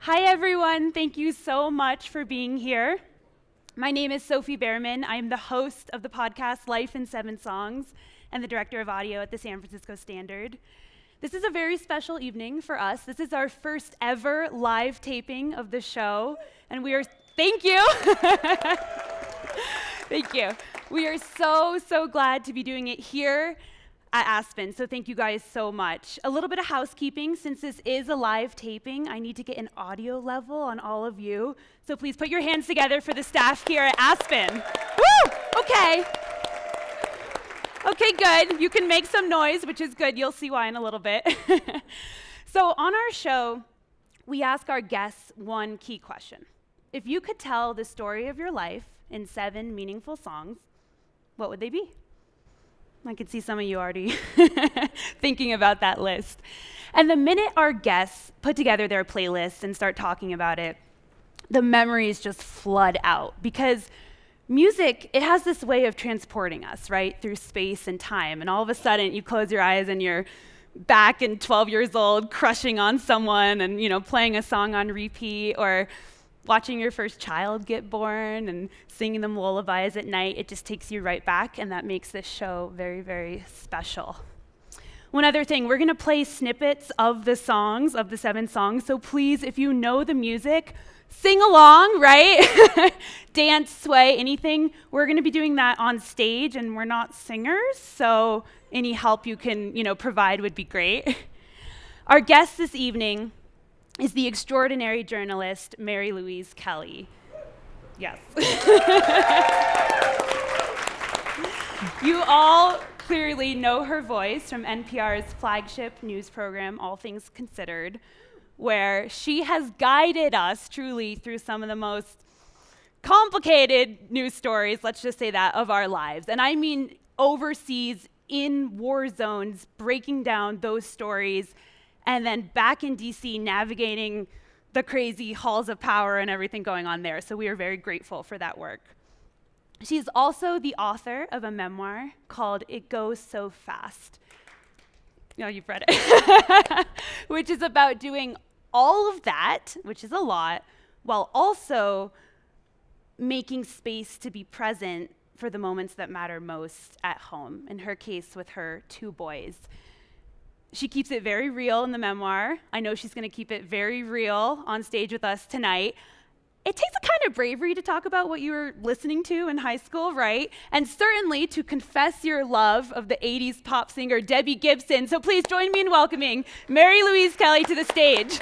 Hi, everyone. Thank you so much for being here. My name is Sophie Bearman. I am the host of the podcast Life in 7 Songs and the director of audio at the San Francisco Standard. This is a very special evening for us. This is our first ever live taping of the show, and thank you. Thank you. We are so glad to be doing it here at Aspen, so thank you guys so much. A little bit of housekeeping, since this is a live taping, I need to get an audio level on all of you, so please put your hands together for the staff here at Aspen. Woo! Okay. Okay, good. You can make some noise, which is good. You'll see why in a little bit. So on our show, we ask our guests one key question. If you could tell the story of your life in 7 meaningful songs, what would they be? I can see some of you already thinking about that list. And the minute our guests put together their playlists and start talking about it, the memories just flood out, because music, it has this way of transporting us, right, through space and time. And all of a sudden, you close your eyes and you're back in 12 years old, crushing on someone and, playing a song on repeat, or watching your first child get born and singing them lullabies at night. It just takes you right back, and that makes this show very, very special. One other thing, we're gonna play snippets of the songs, of the 7 songs, so please, if you know the music, sing along, right? Dance, sway, anything. We're gonna be doing that on stage, and we're not singers, so any help you can, provide would be great. Our guest this evening is the extraordinary journalist, Mary Louise Kelly. Yes. You all clearly know her voice from NPR's flagship news program, All Things Considered, where she has guided us truly through some of the most complicated news stories, let's just say that, of our lives. And I mean overseas, in war zones, breaking down those stories, and then back in DC, navigating the crazy halls of power and everything going on there. So we are very grateful for that work. She's also the author of a memoir called It Goes So Fast. You've read it. Which is about doing all of that, which is a lot, while also making space to be present for the moments that matter most at home, in her case with her 2 boys. She keeps it very real in the memoir. I know she's gonna keep it very real on stage with us tonight. It takes a kind of bravery to talk about what you were listening to in high school, right? And certainly to confess your love of the 80s pop singer Debbie Gibson. So please join me in welcoming Mary Louise Kelly to the stage.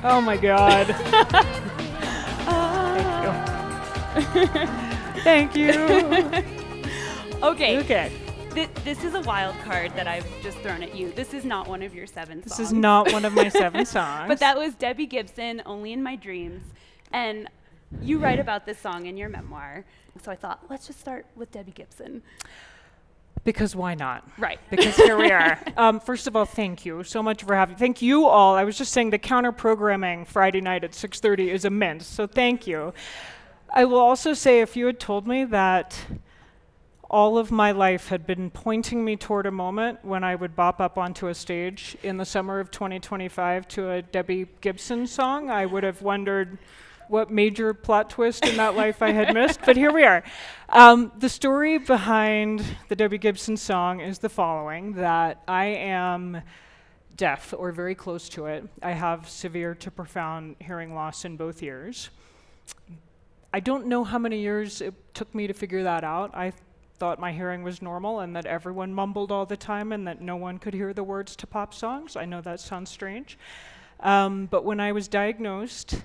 Oh my God. Thank you. Okay. This is a wild card that I've just thrown at you. This is not one of your 7 songs. This is not one of my 7 songs. But that was Debbie Gibson, Only in My Dreams. And you write about this song in your memoir. So I thought, let's just start with Debbie Gibson. Because why not? Right. Because here we are. First of all, thank you so much for having. Thank you all. I was just saying the counter programming Friday night at 6:30 is immense. So thank you. I will also say, if you had told me that all of my life had been pointing me toward a moment when I would bop up onto a stage in the summer of 2025 to a Debbie Gibson song, I would have wondered what major plot twist in that life I had missed, but here we are. The story behind the Debbie Gibson song is the following, that I am deaf, or very close to it. I have severe to profound hearing loss in both ears. I don't know how many years it took me to figure that out. I thought my hearing was normal and that everyone mumbled all the time and that no one could hear the words to pop songs. I know that sounds strange. But when I was diagnosed,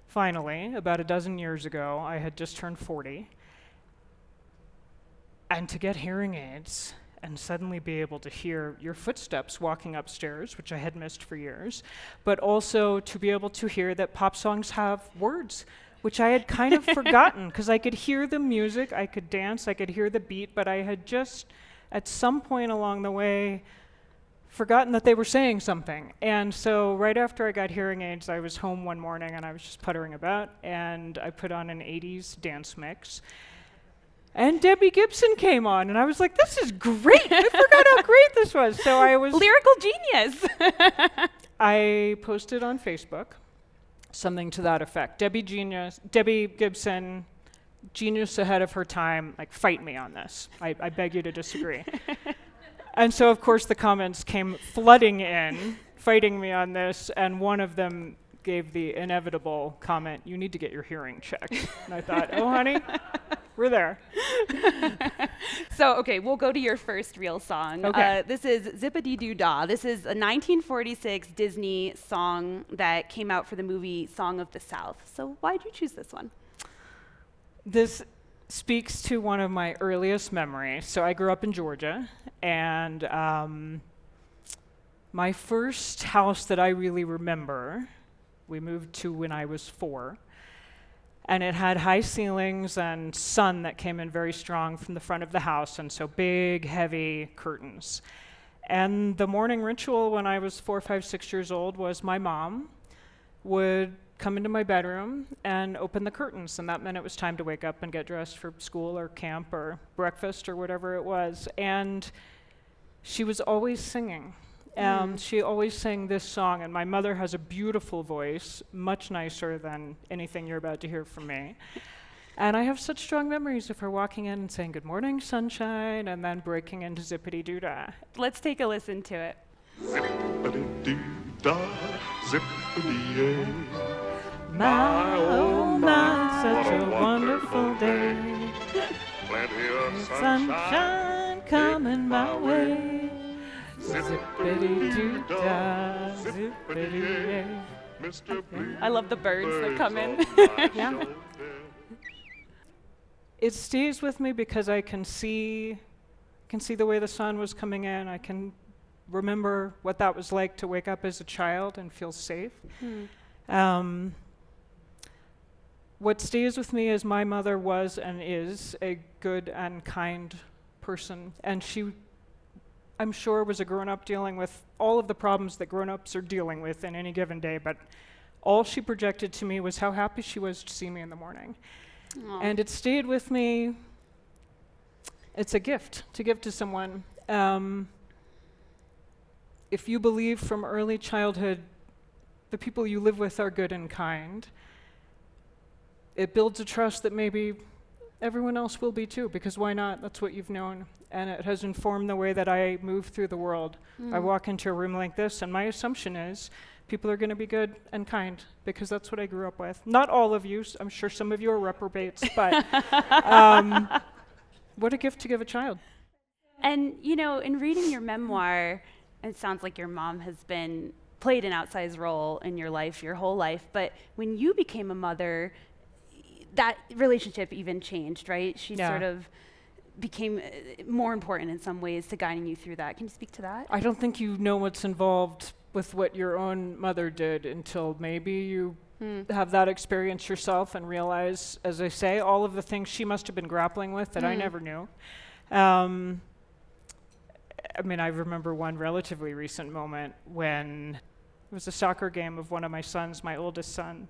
finally, about a dozen years ago, I had just turned 40. And to get hearing aids and suddenly be able to hear your footsteps walking upstairs, which I had missed for years, but also to be able to hear that pop songs have words, which I had kind of forgotten, because I could hear the music, I could dance, I could hear the beat, but I had just, at some point along the way, forgotten that they were saying something. And so right after I got hearing aids, I was home one morning and I was just puttering about, and I put on an 80s dance mix. And Debbie Gibson came on, and I was like, this is great. I forgot how great this was. So I was... Lyrical genius. I posted on Facebook something to that effect. Debbie Gibson, genius ahead of her time, like, fight me on this. I beg you to disagree. And so, of course, the comments came flooding in, fighting me on this, and one of them gave the inevitable comment, you need to get your hearing checked. And I thought, oh, honey, we're there. So, okay, we'll go to your first real song. Okay. This is Zip-A-Dee-Doo-Dah. This is a 1946 Disney song that came out for the movie Song of the South. So why did you choose this one? This speaks to one of my earliest memories. So I grew up in Georgia, and my first house that I really remember, we moved to when I was 4, and it had high ceilings and sun that came in very strong from the front of the house, and so big, heavy curtains. And the morning ritual when I was 4, 5, 6 years old was my mom would come into my bedroom and open the curtains, and that meant it was time to wake up and get dressed for school or camp or breakfast or whatever it was. And she was always singing. She always sang this song, and my mother has a beautiful voice, much nicer than anything you're about to hear from me. And I have such strong memories of her walking in and saying, "Good morning, sunshine," and then breaking into Zip-A-Dee-Doo-Dah. Let's take a listen to it. Zip-A-Dee-Doo-Dah, Zip-A-Dee-Dee. My, oh my, such a wonderful day. Plenty of Sunshine coming my way. Zip-A-Dee-Doo-Dah, Zip-A-Dee-Dee. Mr. I love the birds that come in. Yeah. It stays with me because I can see the way the sun was coming in. I can remember what that was like to wake up as a child and feel safe. What stays with me is my mother was and is a good and kind person, and she, I'm sure, was a grown-up dealing with all of the problems that grown-ups are dealing with in any given day, but all she projected to me was how happy she was to see me in the morning. Aww. And it stayed with me. It's a gift to give to someone. If you believe from early childhood the people you live with are good and kind, it builds a trust that maybe everyone else will be too, because why not? That's what you've known. And it has informed the way that I move through the world. I walk into a room like this, and my assumption is people are going to be good and kind, because that's what I grew up with. Not all of you. I'm sure some of you are reprobates, but what a gift to give a child. And, you know, in reading your memoir, it sounds like your mom has played an outsized role in your life, your whole life. But when you became a mother, that relationship even changed, right? She sort of became more important in some ways to guiding you through that. Can you speak to that? I don't think you know what's involved with what your own mother did until maybe you have that experience yourself and realize, as I say, all of the things she must have been grappling with that I never knew. I mean, I remember one relatively recent moment when it was a soccer game of one of my sons, my oldest son,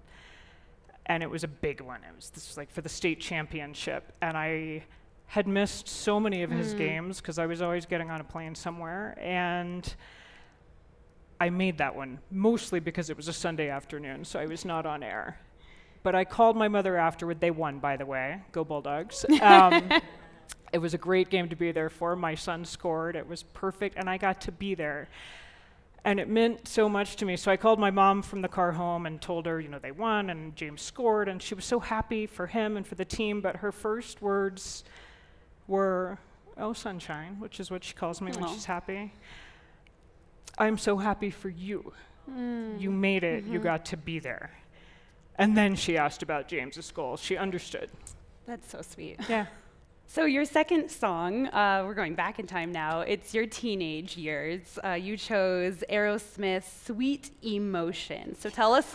and it was a big one. It was this, like, for the state championship, and I had missed so many of his games because I was always getting on a plane somewhere, and I made that one, mostly because it was a Sunday afternoon, so I was not on air. But I called my mother afterward. They won, by the way. Go Bulldogs. It was a great game to be there for. My son scored. It was perfect, and I got to be there. And it meant so much to me. So I called my mom from the car home and told her, you know, they won, and James scored, and she was so happy for him and for the team, but her first words were, "Oh, sunshine," which is what she calls me when she's happy. "I'm so happy for you. You made it. You got to be there." And then she asked about James's goal. She understood. That's so sweet. Yeah. So your second song, we're going back in time now. It's your teenage years. You chose Aerosmith's "Sweet Emotion." So tell us,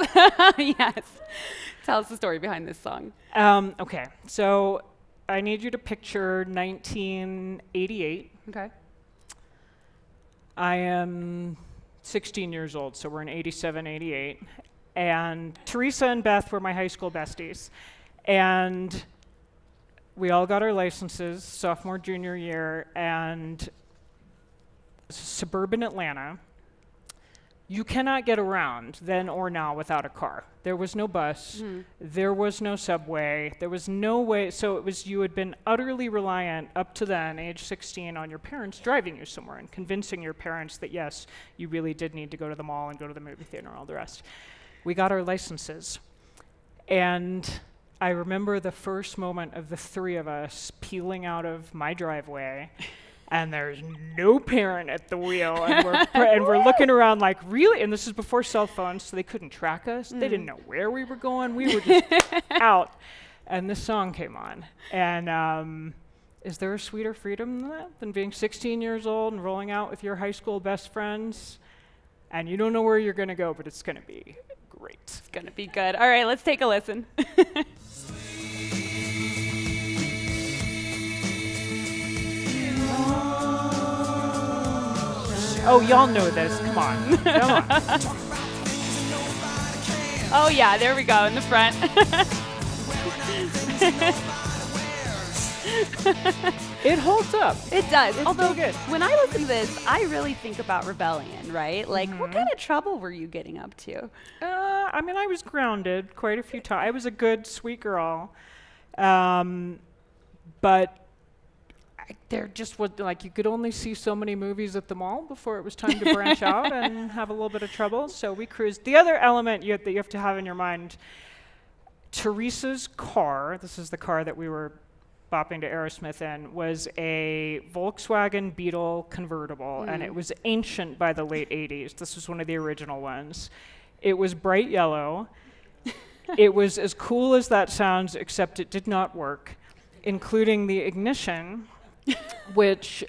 tell us the story behind this song. Okay, so I need you to picture 1988. Okay. I am 16 years old, so we're in 87, 88. And Teresa and Beth were my high school besties. And we all got our licenses sophomore, junior year, and suburban Atlanta. You cannot get around then or now without a car. There was no bus, there was no subway, there was no way, so it was you had been utterly reliant up to then, age 16, on your parents driving you somewhere and convincing your parents that yes, you really did need to go to the mall and go to the movie theater and all the rest. We got our licenses, and I remember the first moment of the three of us peeling out of my driveway, and there's no parent at the wheel, and we're looking around like, really? And this is before cell phones, so they couldn't track us. They didn't know where we were going. We were just out. And this song came on. And is there a sweeter freedom than that, than being 16 years old and rolling out with your high school best friends? And you don't know where you're going to go, but it's going to be great. It's going to be good. All right, let's take a listen. Oh, y'all know this. Come on. Come on. Oh, yeah, there we go in the front. It holds up. It does. It's Although, pretty good. when I listen to this, I really think about rebellion, right? Like, what kind of trouble were you getting up to? I mean, I was grounded quite a few times. I was a good, sweet girl. But there just was, like, you could only see so many movies at the mall before it was time to branch out and have a little bit of trouble. So we cruised. The other element that you have to have in your mind, Teresa's car, this is the car that we were bopping to Aerosmith in, was a Volkswagen Beetle convertible, and it was ancient by the late 80s. This was one of the original ones. It was bright yellow. It was as cool as that sounds, except it did not work, including the ignition, which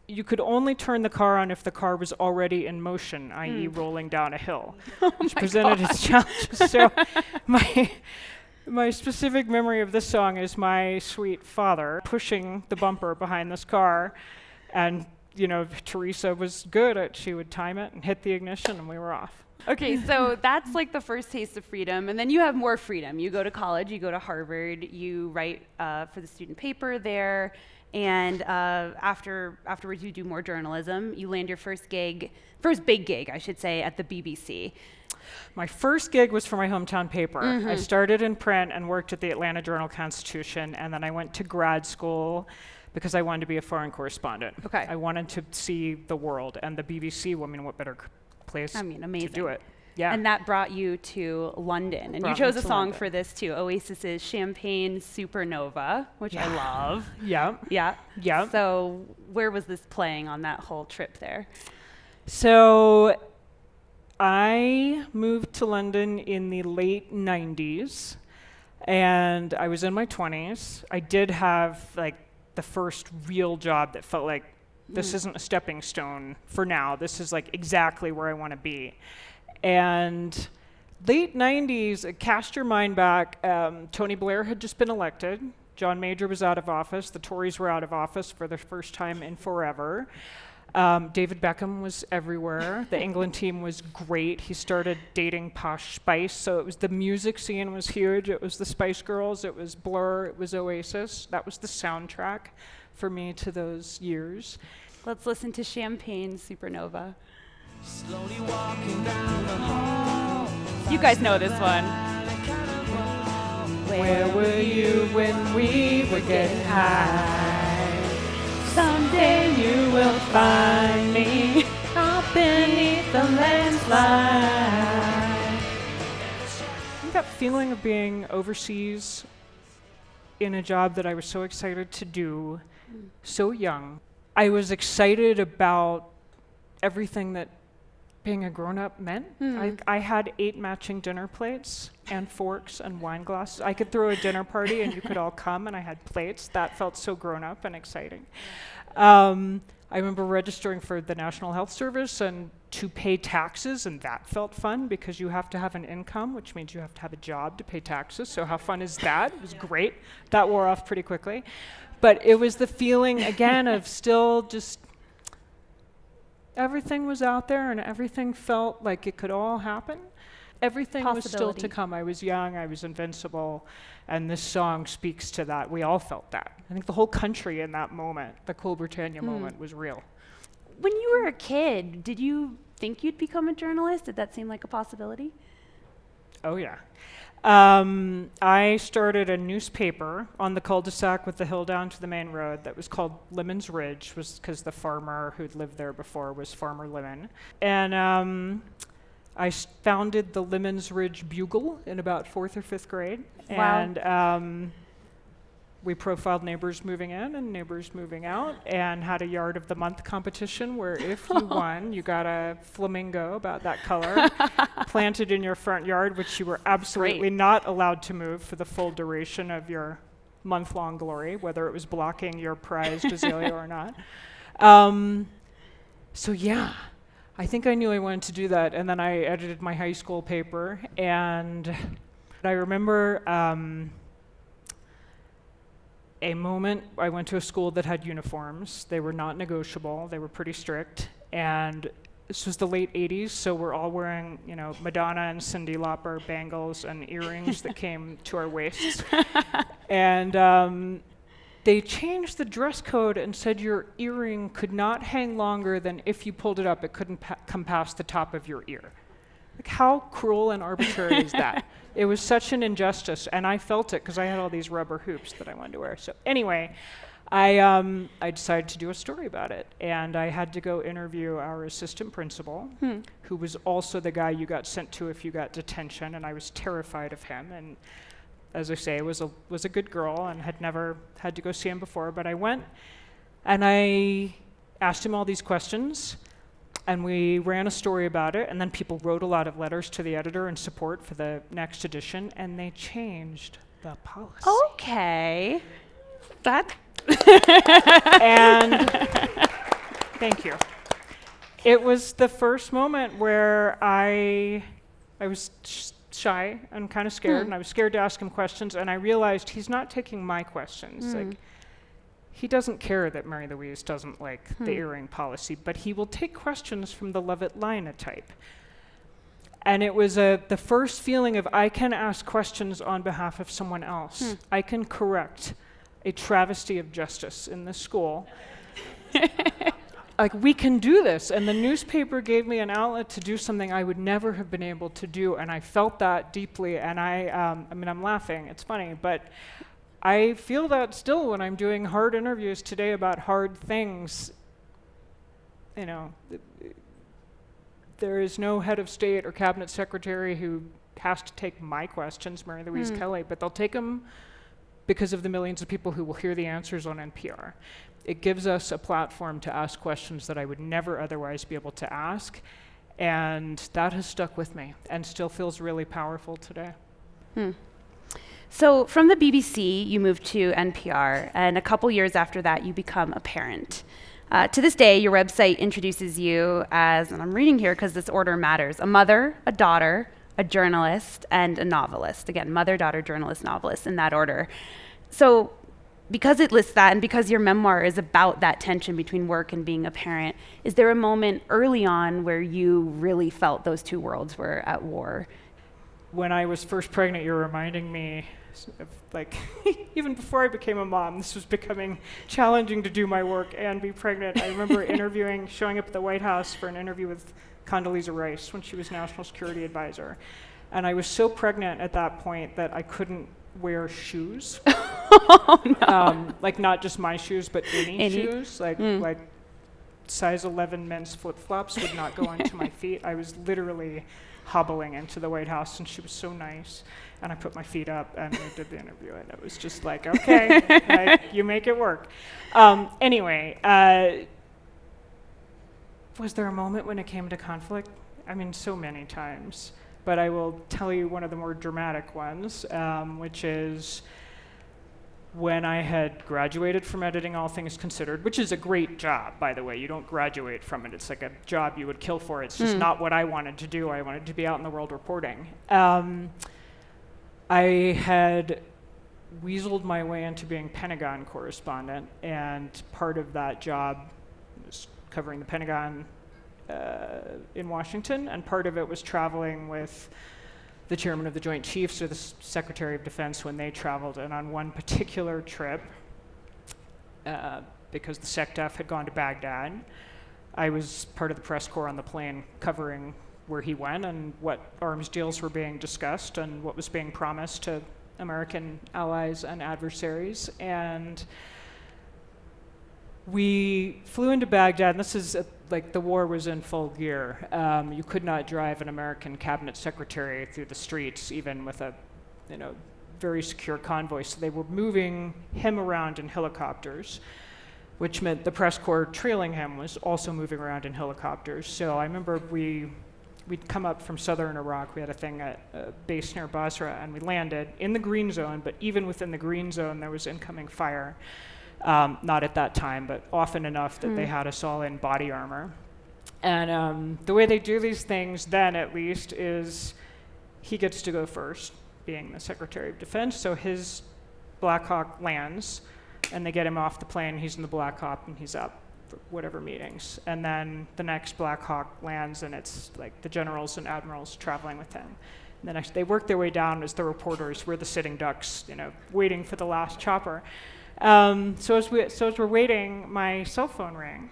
you could only turn the car on if the car was already in motion, i.e. rolling down a hill, which presented its challenges. So my specific memory of this song is my sweet father pushing the bumper behind this car, and Teresa was good at, she would time it and hit the ignition, and we were off. Okay, so that's like the first taste of freedom, and then you have more freedom. You go to college, you go to Harvard, you write for the student paper there, and afterwards you do more journalism. You land your first big gig, I should say, at the BBC. My first gig was for my hometown paper. I started in print and worked at the Atlanta Journal-Constitution, and then I went to grad school because I wanted to be a foreign correspondent. Okay. I wanted to see the world, and the BBC, what better place amazing. to do it. Yeah. And that brought you to London. And you chose a song for this too, Oasis's Champagne Supernova, which I love. Yeah. Yeah. Yeah. So where was this playing on that whole trip there? So I moved to London in the late 90s, and I was in my 20s. I did have the first real job that felt like this isn't a stepping stone for now. This is exactly where I want to be. And late 90s, cast your mind back, Tony Blair had just been elected. John Major was out of office. The Tories were out of office for the first time in forever. David Beckham was everywhere. The England team was great. He started dating Posh Spice, so it was the music scene was huge. It was the Spice Girls, it was Blur, it was Oasis. That was the soundtrack for me to those years. Let's listen to Champagne Supernova. Slowly walking down the hall. You guys know this one. Where were you when we were getting high? Someday you will find me up beneath the landslide. That feeling of being overseas in a job that I was so excited to do, so young. I was excited about everything that being a grown-up meant. I had 8 matching dinner plates and forks and wine glasses. I could throw a dinner party and you could all come, and I had plates. That felt so grown-up and exciting. I remember registering for the National Health Service and to pay taxes, and that felt fun because you have to have an income, which means you have to have a job to pay taxes. So how fun is that? It was great. That wore off pretty quickly. But it was the feeling, again, of still just everything was out there and everything felt like it could all happen. Everything was still to Possibility. come. I was young, I was invincible, and this song speaks to that. We all felt that. I think the whole country in that moment, the Cool Britannia moment, was real. When you were a kid, did you think you'd become a journalist? Did that seem like a possibility? Oh, yeah. I started a newspaper on the cul-de-sac with the hill down to the main road that was called Lemon's Ridge, was because the farmer who'd lived there before was Farmer Lemon. And I founded the Lemon's Ridge Bugle in about 4th or 5th grade. Wow. And we profiled neighbors moving in and neighbors moving out, and had a Yard of the Month competition where if you won, you got a flamingo about that color planted in your front yard, which you were absolutely not allowed to move for the full duration of your month-long glory, whether it was blocking your prized azalea or not. So yeah, I think I knew I wanted to do that, and then I edited my high school paper, and I remember a moment. I went to a school that had uniforms. They were not negotiable. They were pretty strict. And this was the late 80s, so we're all wearing, you know, Madonna and Cyndi Lauper bangles and earrings that came to our waists. And they changed the dress code and said your earring could not hang longer than if you pulled it up, it couldn't come past the top of your ear. Like, how cruel and arbitrary is that? It was such an injustice, and I felt it because I had all these rubber hoops that I wanted to wear. So anyway, I decided to do a story about it, and I had to go interview our assistant principal, who was also the guy you got sent to if you got detention, and I was terrified of him. And as I say, was a good girl and had never had to go see him before. But I went, and I asked him all these questions. And we ran a story about it, and then people wrote a lot of letters to the editor in support for the next edition, and they changed the policy. Okay. That. And thank you. It was the first moment where I was shy and kind of scared, and I was scared to ask him questions, and I realized he's not taking my questions. Like, he doesn't care that Mary Louise doesn't like the earring policy, but he will take questions from the Levitt Linotype. And it was the first feeling of, I can ask questions on behalf of someone else. I can correct a travesty of justice in this school. Like, we can do this. And the newspaper gave me an outlet to do something I would never have been able to do. And I felt that deeply. And I mean, I'm laughing, it's funny, but I feel that still when I'm doing hard interviews today about hard things. You know, there is no head of state or cabinet secretary who has to take my questions, Mary Louise Kelly, but they'll take them because of the millions of people who will hear the answers on NPR. It gives us a platform to ask questions that I would never otherwise be able to ask, and that has stuck with me and still feels really powerful today. So from the BBC, you moved to NPR, and a couple years after that, you become a parent. To this day, your website introduces you as, and I'm reading here because this order matters, a mother, a daughter, a journalist, and a novelist. Again, mother, daughter, journalist, novelist, in that order. So because it lists that, and because your memoir is about that tension between work and being a parent, is there a moment early on where you really felt those two worlds were at war? When I was first pregnant, you're reminding me of, like, even before I became a mom, this was becoming challenging to do my work and be pregnant. I remember showing up at the White House for an interview with Condoleezza Rice when she was National Security Advisor. And I was so pregnant at that point that I couldn't wear shoes. Oh, no. Like, not just my shoes, but any shoes. Like size 11 men's flip-flops would not go onto my feet. I was literally hobbling into the White House, and she was so nice. And I put my feet up, and we did the interview, and it was just like, okay, like, you make it work. Anyway, was there a moment when it came to conflict? I mean, so many times. But I will tell you one of the more dramatic ones, which is when I had graduated from editing All Things Considered, which is a great job, by the way. You don't graduate from it. It's like a job you would kill for. It's just not what I wanted to do. I wanted to be out in the world reporting. I had weaseled my way into being Pentagon correspondent, and part of that job was covering the Pentagon in Washington, and part of it was traveling with the chairman of the Joint Chiefs or the Secretary of Defense when they traveled. And on one particular trip, because the SecDef had gone to Baghdad, I was part of the press corps on the plane covering where he went and what arms deals were being discussed and what was being promised to American allies and adversaries. And we flew into Baghdad, and this is like the war was in full gear. You could not drive an American cabinet secretary through the streets, even with a very secure convoy. So they were moving him around in helicopters, which meant the press corps trailing him was also moving around in helicopters. So I remember we'd come up from southern Iraq. We had a thing at a base near Basra, and we landed in the green zone, but even within the green zone, there was incoming fire. Not at that time, but often enough that they had us all in body armor. And the way they do these things then, at least, is he gets to go first, being the Secretary of Defense. So his Black Hawk lands, and they get him off the plane. He's in the Black Hawk, and he's up for whatever meetings. And then the next Black Hawk lands, and it's like the generals and admirals traveling with him. And then they work their way down as the reporters. We're the sitting ducks, waiting for the last chopper. So as we're waiting, my cell phone rang.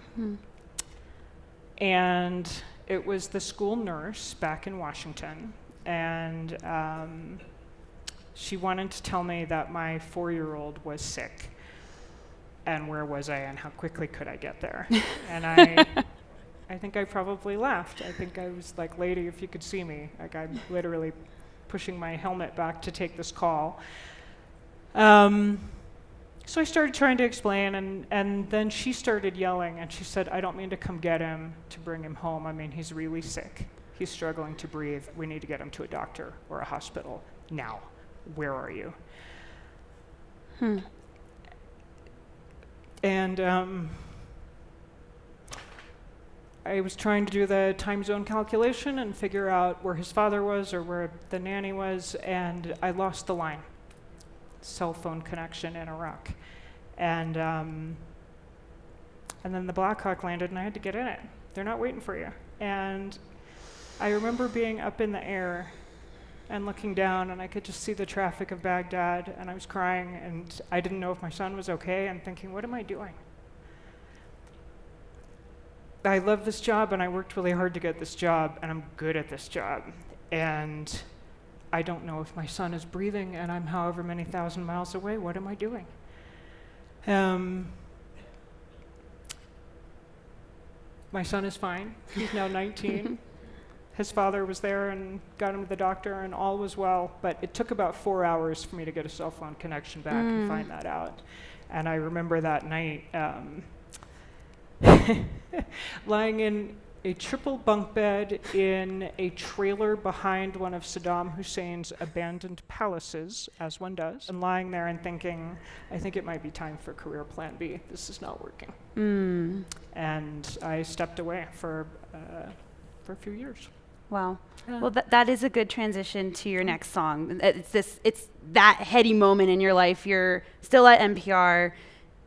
And it was the school nurse back in Washington. And she wanted to tell me that my 4-year-old was sick. And where was I and how quickly could I get there? And I think I probably laughed. I think I was like, lady, if you could see me. Like, I'm literally pushing my helmet back to take this call. So I started trying to explain, and then she started yelling, and she said, I don't mean to come get him to bring him home. I mean, he's really sick. He's struggling to breathe. We need to get him to a doctor or a hospital now. Where are you? And I was trying to do the time zone calculation and figure out where his father was or where the nanny was, and I lost the line. Cell phone connection in Iraq. And then the Black Hawk landed, and I had to get in it. They're not waiting for you. And I remember being up in the air and looking down, and I could just see the traffic of Baghdad, and I was crying, and I didn't know if my son was okay, and thinking, what am I doing? I love this job, and I worked really hard to get this job, and I'm good at this job. And I don't know if my son is breathing, and I'm however many thousand miles away. What am I doing? My son is fine. He's now 19. His father was there and got him to the doctor, and all was well. But it took about 4 hours for me to get a cell phone connection back and find that out. And I remember that night lying in a triple bunk bed in a trailer behind one of Saddam Hussein's abandoned palaces, as one does, and lying there and thinking, I think it might be time for career plan B. This is not working. And I stepped away for a few years. Wow. Well, that is a good transition to your next song. It's that heady moment in your life. You're still at NPR.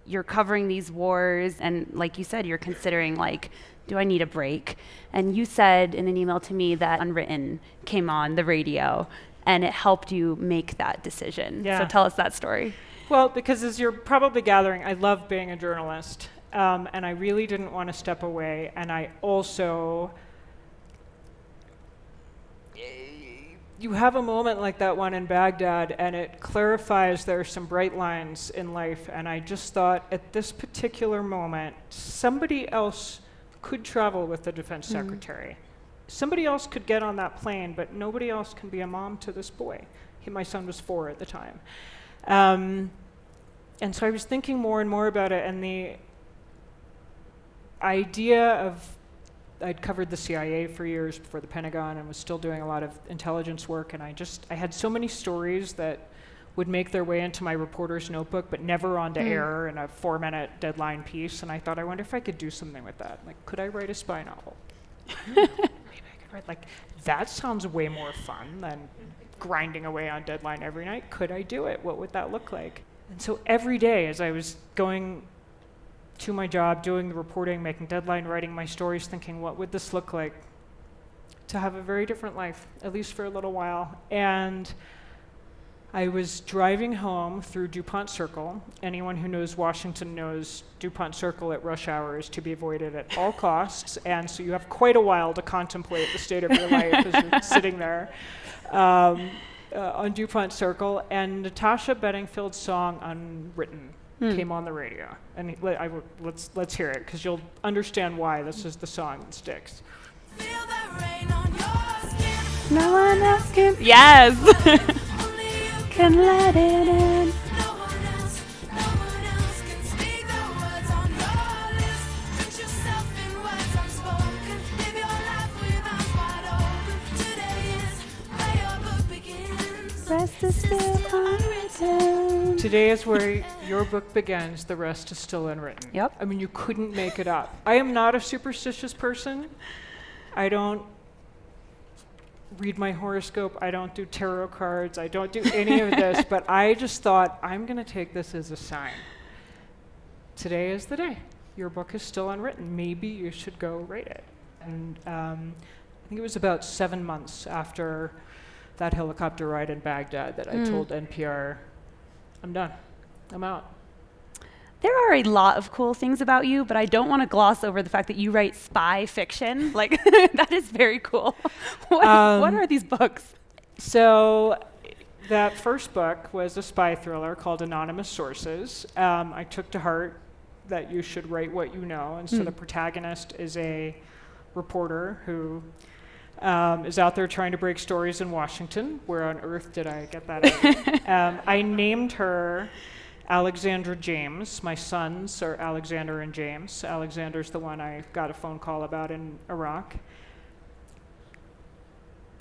You're covering these wars, and like you said, you're considering, like, do I need a break? And you said in an email to me that Unwritten came on the radio, and it helped you make that decision. Yeah. So tell us that story. Well, because as you're probably gathering, I love being a journalist, and I really didn't want to step away. And I also, you have a moment like that one in Baghdad, and it clarifies there are some bright lines in life. And I just thought, at this particular moment, somebody else could travel with the defense secretary. Somebody else could get on that plane, but nobody else can be a mom to this boy. My son was 4 at the time. And so I was thinking more and more about it, and the idea of, I'd covered the CIA for years before the Pentagon and was still doing a lot of intelligence work, and I had so many stories that would make their way into my reporter's notebook, but never onto air in a 4-minute deadline piece. And I thought, I wonder if I could do something with that. Like, could I write a spy novel? Maybe I could write, like, that sounds way more fun than grinding away on deadline every night. Could I do it? What would that look like? And so every day as I was going to my job, doing the reporting, making deadline, writing my stories, thinking, what would this look like to have a very different life, at least for a little while. And I was driving home through DuPont Circle. Anyone who knows Washington knows DuPont Circle at rush hour is to be avoided at all costs, and so you have quite a while to contemplate the state of your life as you're sitting there on DuPont Circle, and Natasha Bedingfield's song Unwritten came on the radio. And let's hear it, because you'll understand why this is the song that sticks. Feel the rain on your skin. No one else can. Yes. Only you Can let it in. no one else can speak the words on your lips. Put yourself in words unspoken. Live your life with eyes wide open. Today is where your book begins. Rest is still unwritten. Today is where your book begins, the rest is still unwritten. Yep. I mean, you couldn't make it up. I am not a superstitious person. I don't read my horoscope. I don't do tarot cards. I don't do any of this, but I just thought, I'm going to take this as a sign. Today is the day. Your book is still unwritten. Maybe you should go write it. And I think it was about 7 months after that helicopter ride in Baghdad that I told NPR, I'm done. I'm out. There are a lot of cool things about you, but I don't want to gloss over the fact that you write spy fiction. Like, that is very cool. What are these books? So that first book was a spy thriller called Anonymous Sources. I took to heart that you should write what you know. And so the protagonist is a reporter who is out there trying to break stories in Washington. Where on earth did I get that idea? I named her Alexandra James. My sons are Alexander and James. Alexander's the one I got a phone call about in Iraq.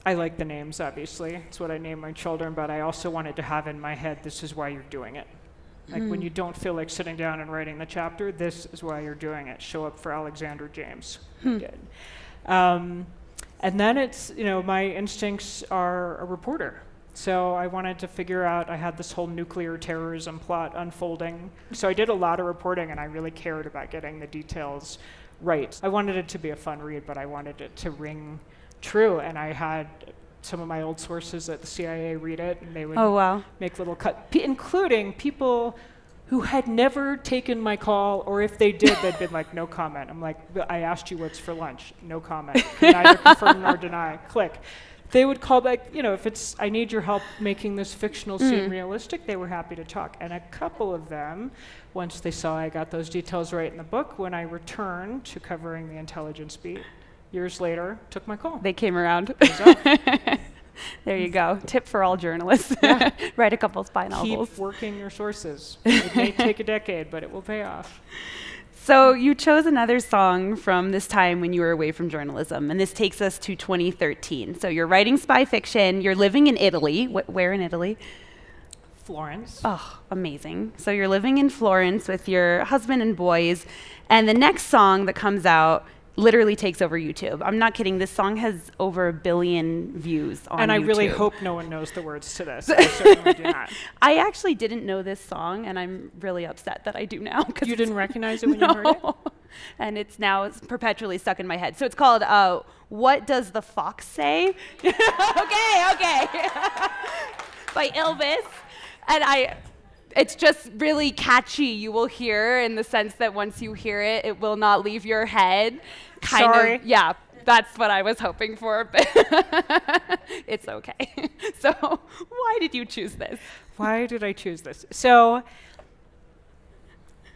I like the names, obviously. It's what I name my children, but I also wanted to have in my head, this is why you're doing it. Like when you don't feel like sitting down and writing the chapter, this is why you're doing it. Show up for Alexander James. Did. And then it's, my instincts are a reporter. So I wanted to figure out, I had this whole nuclear terrorism plot unfolding. So I did a lot of reporting, and I really cared about getting the details right. I wanted it to be a fun read, but I wanted it to ring true. And I had some of my old sources at the CIA read it, and they would make little cuts, including people who had never taken my call, or if they did, they'd been like, no comment. I'm like, I asked you what's for lunch. No comment. Can neither confirm nor deny. Click. They would call back, if it's, I need your help making this fictional scene realistic, they were happy to talk. And a couple of them, once they saw I got those details right in the book, when I returned to covering the intelligence beat, years later, took my call. They came around. There you go. Tip for all journalists. Yeah. Write a couple spy novels. Keep working your sources. It may take a decade, but it will pay off. So you chose another song from this time when you were away from journalism, and this takes us to 2013. So you're writing spy fiction. You're living in Italy. Where in Italy? Florence. Oh, amazing. So you're living in Florence with your husband and boys, and the next song that comes out literally takes over YouTube. I'm not kidding. This song has over 1 billion views on YouTube. And I really hope no one knows the words to this. I certainly do not. I actually didn't know this song, and I'm really upset that I do now. You didn't recognize it when you heard it? And it's perpetually stuck in my head. So it's called What Does the Fox Say? Okay. By Elvis. And it's just really catchy. You will hear in the sense that once you hear it, it will not leave your head. Sorry. Yeah, that's what I was hoping for, but it's okay. So why did you choose this? Why did I choose this? So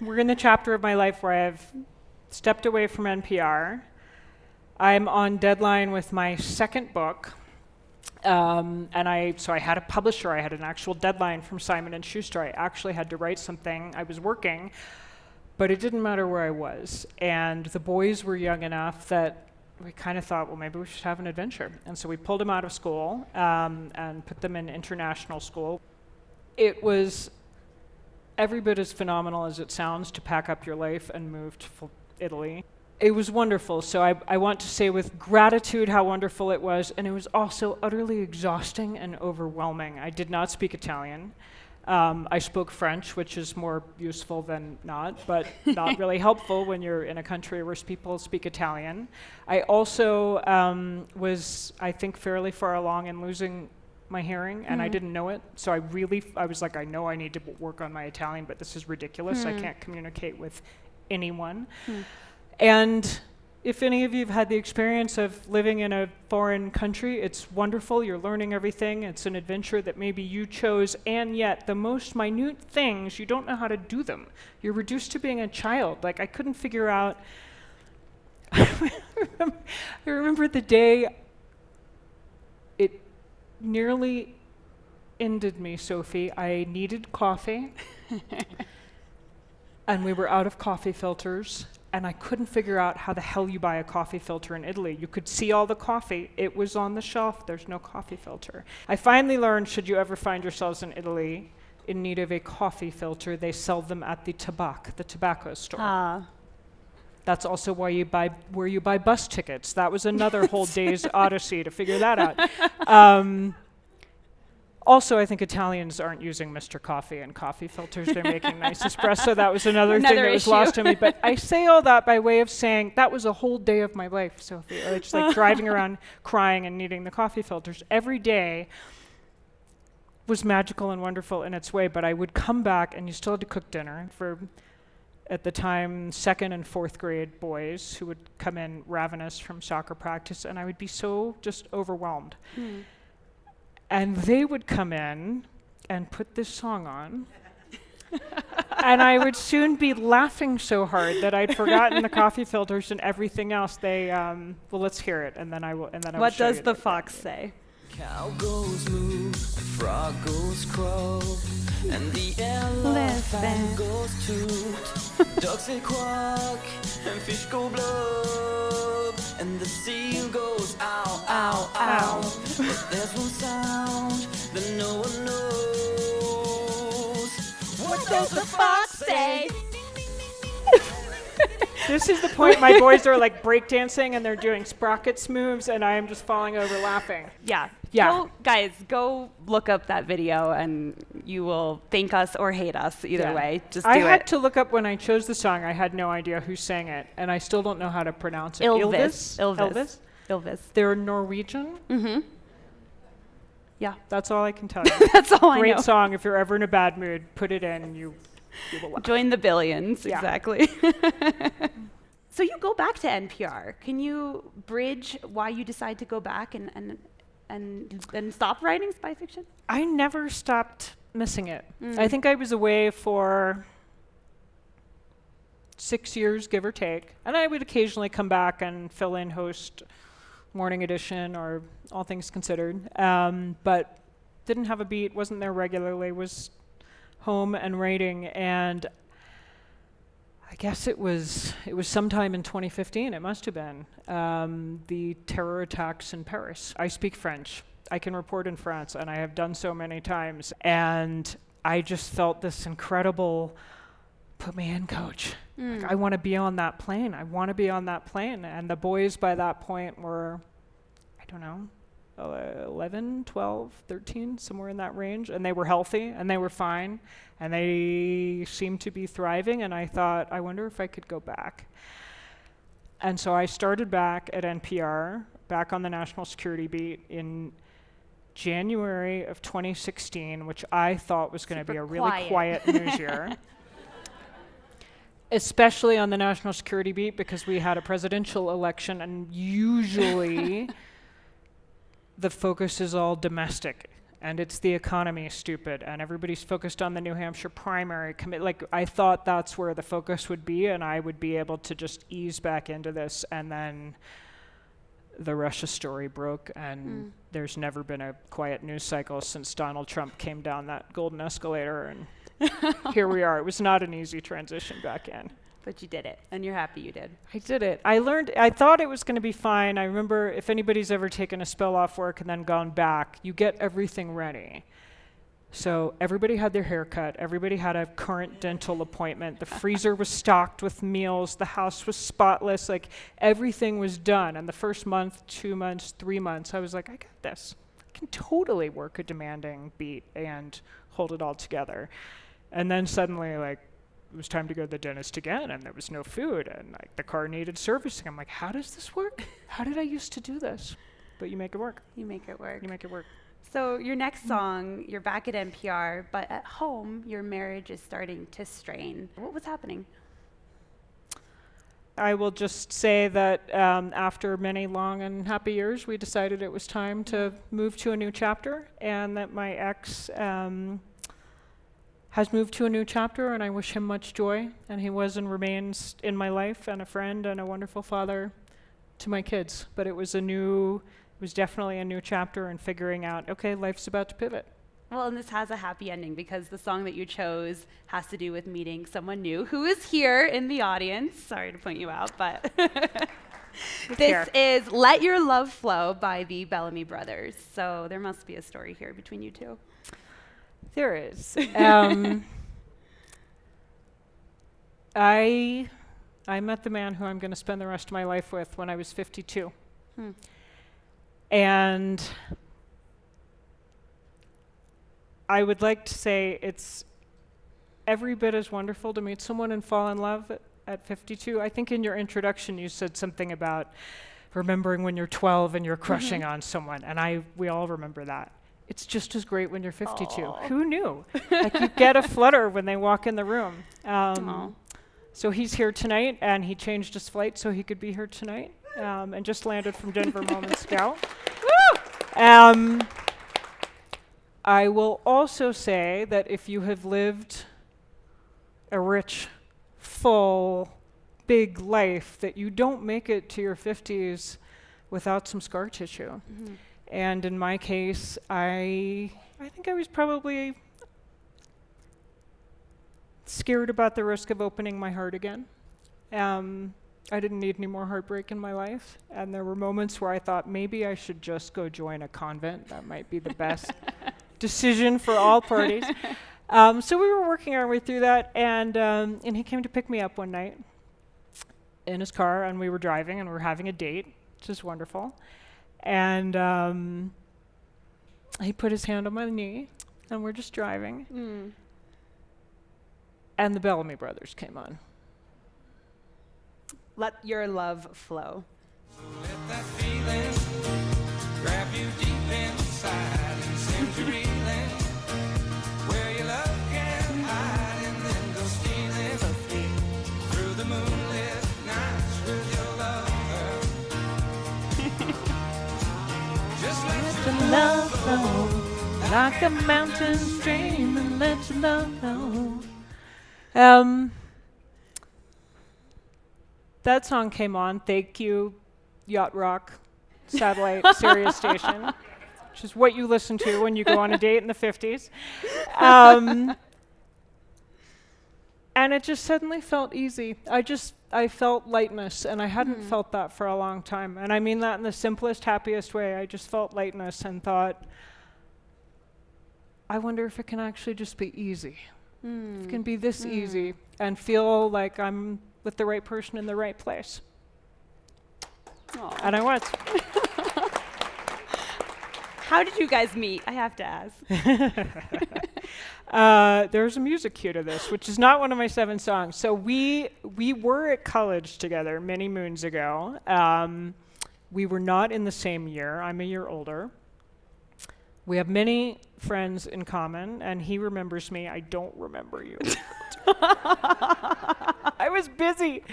we're in the chapter of my life where I've stepped away from NPR. I'm on deadline with my second book. So I had a publisher, I had an actual deadline from Simon & Schuster. I actually had to write something. I was working, but it didn't matter where I was. And the boys were young enough that we kind of thought, well, maybe we should have an adventure. And so we pulled them out of school and put them in international school. It was every bit as phenomenal as it sounds to pack up your life and move to Italy. It was wonderful. So I want to say with gratitude how wonderful it was, and it was also utterly exhausting and overwhelming. I did not speak Italian. I spoke French, which is more useful than not, but not really helpful when you're in a country where people speak Italian. I also was, I think, fairly far along in losing my hearing, and I didn't know it. So I was like, I know I need to work on my Italian, but this is ridiculous. I can't communicate with anyone. And if any of you have had the experience of living in a foreign country, it's wonderful. You're learning everything. It's an adventure that maybe you chose, and yet the most minute things, you don't know how to do them. You're reduced to being a child. Like, I couldn't figure out. I remember the day it nearly ended me, Sophie. I needed coffee, and we were out of coffee filters. And I couldn't figure out how the hell you buy a coffee filter in Italy. You could see all the coffee. It was on the shelf. There's no coffee filter. I finally learned, should you ever find yourselves in Italy in need of a coffee filter, they sell them at the tobacco store. That's also where you buy bus tickets. That was another whole day's odyssey to figure that out. Also, I think Italians aren't using Mr. Coffee and coffee filters. They're making nice espresso. That was another thing that was lost on me. But I say all that by way of saying that was a whole day of my life, Sophie. Just like driving around crying and needing the coffee filters. Every day was magical and wonderful in its way, but I would come back and you still had to cook dinner for, at the time, 2nd and 4th grade boys who would come in ravenous from soccer practice, and I would be so just overwhelmed. And they would come in and put this song on. And I would soon be laughing so hard that I'd forgotten the coffee filters and everything else. Well, let's hear it, and then I will. What does the fox say? Cow goes moo, and frog goes crow, and the elephant goes toot. Ducks say quack, and fish go blub, and the seal goes ow, ow, ow. But there's one sound that no one knows. What does the fox say? This is the point my boys are like breakdancing and they're doing sprockets moves, and I am just falling over laughing. Yeah. Yeah. Guys, go look up that video and you will thank us or hate us either way. Just do I it. had to look up when I chose the song. I had no idea who sang it, and I still don't know how to pronounce it. Ylvis. They're Norwegian. Yeah. That's all I can tell you. That's all I know. Great song. If you're ever in a bad mood, put it in and you will laugh. Join the billions, Yeah. exactly. So you go back to NPR. Can you bridge why you decide to go back and stop writing spy fiction? I never stopped missing it. I think I was away for 6 years, give or take. And I would occasionally come back and fill in, host Morning Edition or All Things Considered. But didn't have a beat, wasn't there regularly, was home and writing. And I guess it was sometime in 2015, it must have been, the terror attacks in Paris. I speak French. I can report in France, and I have done so many times. And I just felt this incredible, put me in, coach. Like, I want to be on that plane. I want to be on that plane. And the boys by that point were, I don't know, 11, 12, 13, somewhere in that range. And they were healthy, and they were fine. And they seemed to be thriving, and I thought, I wonder if I could go back. And so I started back at NPR, back on the national security beat in January of 2016, which I thought was going to be a really quiet news year. Especially on the national security beat, because we had a presidential election, and usually the focus is all domestic. And it's the economy, stupid, and everybody's focused on the New Hampshire primary. Like, I thought that's where the focus would be, and I would be able to just ease back into this. And then the Russia story broke, and there's never been a quiet news cycle since Donald Trump came down that golden escalator, and here we are. It was not an easy transition back in. But you did it, and you're happy you did. I did it. I thought it was going to be fine. I remember, if anybody's ever taken a spell off work and then gone back, you get everything ready. So everybody had their hair cut. Everybody had a current dental appointment. The freezer was stocked with meals. The house was spotless. Like, everything was done. And the first month, 2 months, 3 months, I was like, I got this. can totally work a demanding beat and hold it all together. And then suddenly, like, it was time to go to the dentist again, and there was no food, and like the car needed servicing. I'm like, how does this work? How did I used to do this? But you make it work. You make it work. You make it work. So your next song, you're back at NPR, but at home, your marriage is starting to strain. What was happening? I will just say that after many long and happy years, we decided it was time to move to a new chapter, and that my ex has moved to a new chapter, and I wish him much joy. And he was and remains in my life, and a friend and a wonderful father to my kids. But it was definitely a new chapter in figuring out, okay, life's about to pivot. Well, and this has a happy ending because the song that you chose has to do with meeting someone new who is here in the audience. Sorry to point you out, but this is Let Your Love Flow by the Bellamy Brothers. So there must be a story here between you two. There is. I met the man who I'm going to spend the rest of my life with when I was 52. And I would like to say it's every bit as wonderful to meet someone and fall in love at 52. I think in your introduction you said something about remembering when you're 12 and you're crushing on someone, and we all remember that. It's just as great when you're 52. Aww. Who knew? Like, you get a flutter when they walk in the room. Aw. So he's here tonight, and he changed his flight so he could be here tonight, and just landed from Denver moments ago. I will also say that if you have lived a rich, full, big life, that you don't make it to your 50s without some scar tissue. And in my case, I think I was probably scared about the risk of opening my heart again. I didn't need any more heartbreak in my life. And there were moments where I thought maybe I should just go join a convent. That might be the best decision for all parties. So we were working our way through that, and he came to pick me up one night in his car, and we were driving, and we were having a date, which is wonderful. And he put his hand on my knee, and we're just driving. And the Bellamy Brothers came on. Let Your Love Flow. Let that feeling grab you deep inside and send you reeling where your love can hide, and then go stealing through the moonlit nights with your lover. Just let your Love flow like a mountain stream, and let your love flow. That song came on. Thank you, Yacht Rock, satellite Sirius station, which is what you listen to when you go on a date in the 50s. And it just suddenly felt easy. I felt lightness, and I hadn't felt that for a long time. And I mean that in the simplest, happiest way. I just felt lightness and thought, I wonder if it can actually just be easy. If it can be this easy and feel like I'm with the right person in the right place. Aw. And I was. How did you guys meet? I have to ask. There's a music cue to this, which is not one of my 7 songs. So we were at college together many moons ago. We were not in the same year. I'm a year older. We have many friends in common, and he remembers me. I don't remember you. I was busy.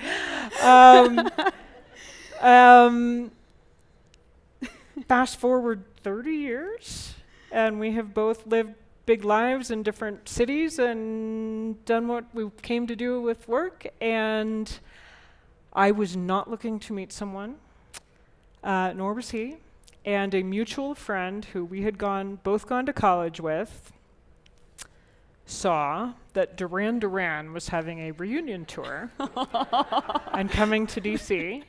Fast forward 30 years, and we have both lived big lives in different cities and done what we came to do with work. And I was not looking to meet someone, nor was he. And a mutual friend who we had both gone to college with saw that Duran Duran was having a reunion tour and coming to DC.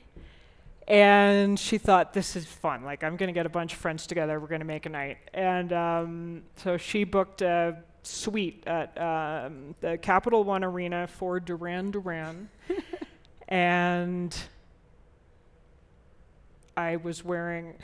And she thought, this is fun. Like, I'm going to get a bunch of friends together. We're going to make a night. And so she booked a suite at the Capital One Arena for Duran Duran. And I was wearing,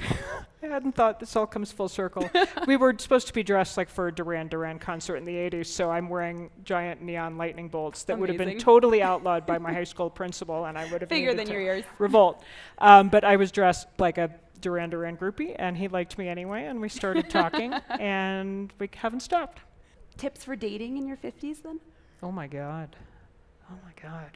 I hadn't thought this all comes full circle. We were supposed to be dressed like for a Duran Duran concert in the 80s, so I'm wearing giant neon lightning bolts that would have been Amazing. totally outlawed by my high school principal, and I would have Bigger needed than to your ears. revolt. But I was dressed like a Duran Duran groupie, and he liked me anyway, and we started talking, and we haven't stopped. Tips for dating in your 50s then? Oh my God. Oh my God.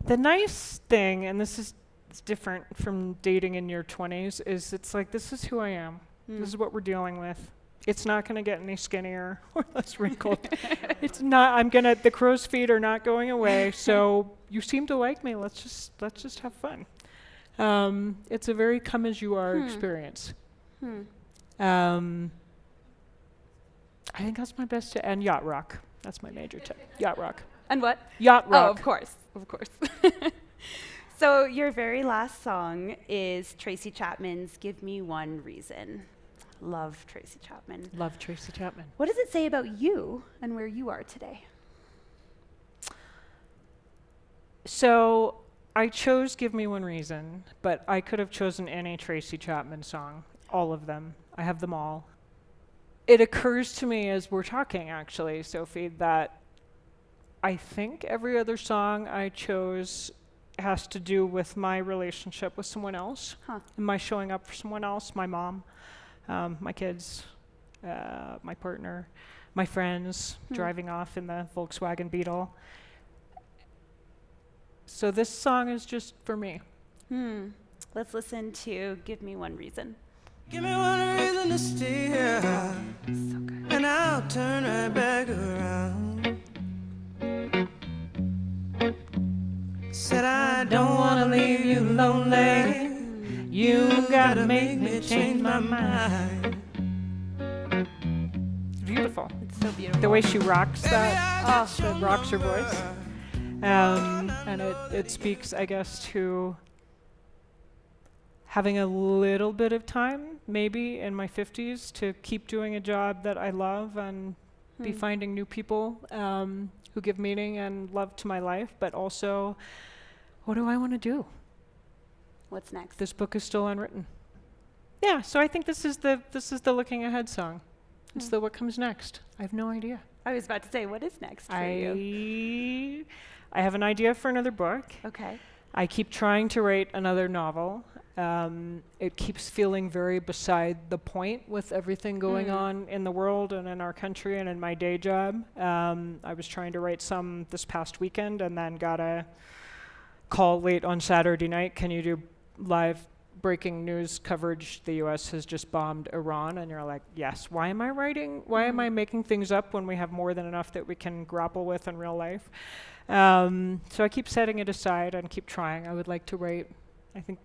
The nice thing, and this is it's different from dating in your 20s, is it's like, this is who I am. This is what we're dealing with. It's not going to get any skinnier or less wrinkled. It's not, the crow's feet are not going away. So you seem to like me. Let's just have fun. It's a very come as you are experience. I think that's my best tip. And Yacht Rock. That's my major tip. Yacht Rock. And what? Yacht Rock. Oh, of course. Of course. So your very last song is Tracy Chapman's Give Me One Reason. Love Tracy Chapman. Love Tracy Chapman. What does it say about you and where you are today? So I chose Give Me One Reason, but I could have chosen any Tracy Chapman song, all of them. I have them all. It occurs to me as we're talking, actually, Sophie, that I think every other song I chose has to do with my relationship with someone else, and my showing up for someone else, my mom, my kids, my partner, my friends, driving off in the Volkswagen Beetle. So this song is just for me. Let's listen to Give Me One Reason. Give me one reason to stay here, So good. and I'll turn right back around. Said I don't wanna leave you lonely. You gotta make me change my mind. Beautiful. It's so beautiful. The way she rocks that, she rocks her voice. And it speaks, I guess, to having a little bit of time, maybe in my 50s, to keep doing a job that I love and be finding new people who give meaning and love to my life, but also, what do I want to do? What's next? This book is still unwritten. Yeah, so I think this is the looking ahead song. It's the what comes next. I have no idea. I was about to say, what is next for you? I have an idea for another book. Okay. I keep trying to write another novel. It keeps feeling very beside the point with everything going on in the world and in our country and in my day job. I was trying to write some this past weekend and then got a call late on Saturday night. Can you do live breaking news coverage? The U.S. has just bombed Iran. And you're like, yes. Why am I writing? Why am I making things up when we have more than enough that we can grapple with in real life? So I keep setting it aside and keep trying. I would like to write. I think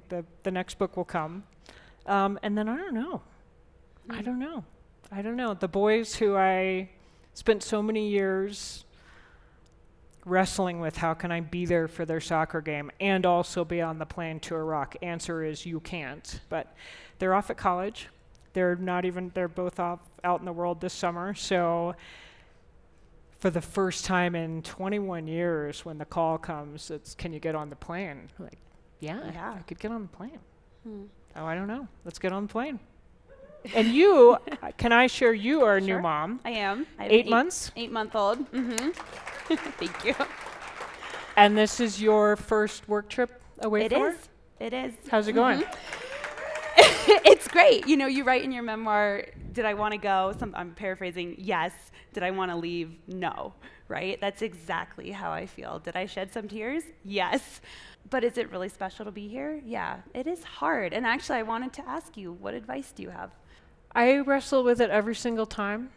the next book will come. And then I don't know. I don't know. The boys who I spent so many years wrestling with, how can I be there for their soccer game and also be on the plane to Iraq? Answer is you can't. But they're off at college. They're both off out in the world this summer. So for the first time in 21 years, when the call comes, it's, can you get on the plane? Like, yeah, I could get on the plane. Oh, I don't know. Let's get on the plane. And you, can I share you are a new mom? I am. I have 8 an months? 8-month-old. Thank you. And this is your first work trip away It from is. her? It is. How's it going? It's great. You know, you write in your memoir, did I want to go? I'm paraphrasing, yes. Did I want to leave? No. Right? That's exactly how I feel. Did I shed some tears? Yes. But is it really special to be here? Yeah. It is hard. And actually, I wanted to ask you, what advice do you have? I wrestle with it every single time.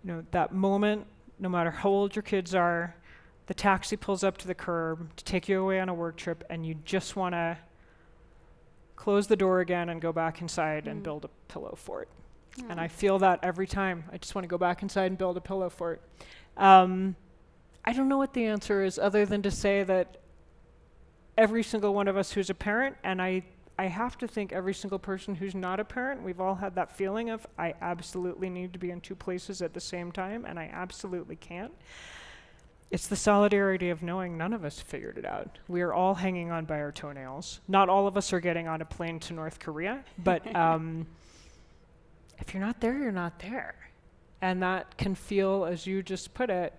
You know, that moment, no matter how old your kids are, the taxi pulls up to the curb to take you away on a work trip, and you just want to close the door again and go back inside and build a pillow for it. And I feel that every time. I just want to go back inside and build a pillow for it. I don't know what the answer is other than to say that every single one of us who's a parent, and I have to think every single person who's not a parent, we've all had that feeling of, I absolutely need to be in two places at the same time, and I absolutely can't. It's the solidarity of knowing none of us figured it out. We are all hanging on by our toenails. Not all of us are getting on a plane to North Korea, but if you're not there, you're not there. And that can feel, as you just put it,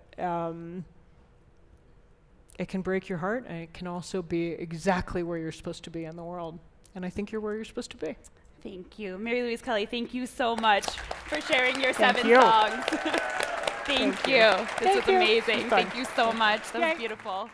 it can break your heart, and it can also be exactly where you're supposed to be in the world. And I think you're where you're supposed to be. Thank you. Mary Louise Kelly, thank you so much for sharing your Thank 7 you. songs. Thank you. This was Thank you. amazing. It was fun. Thank you so much. That was beautiful.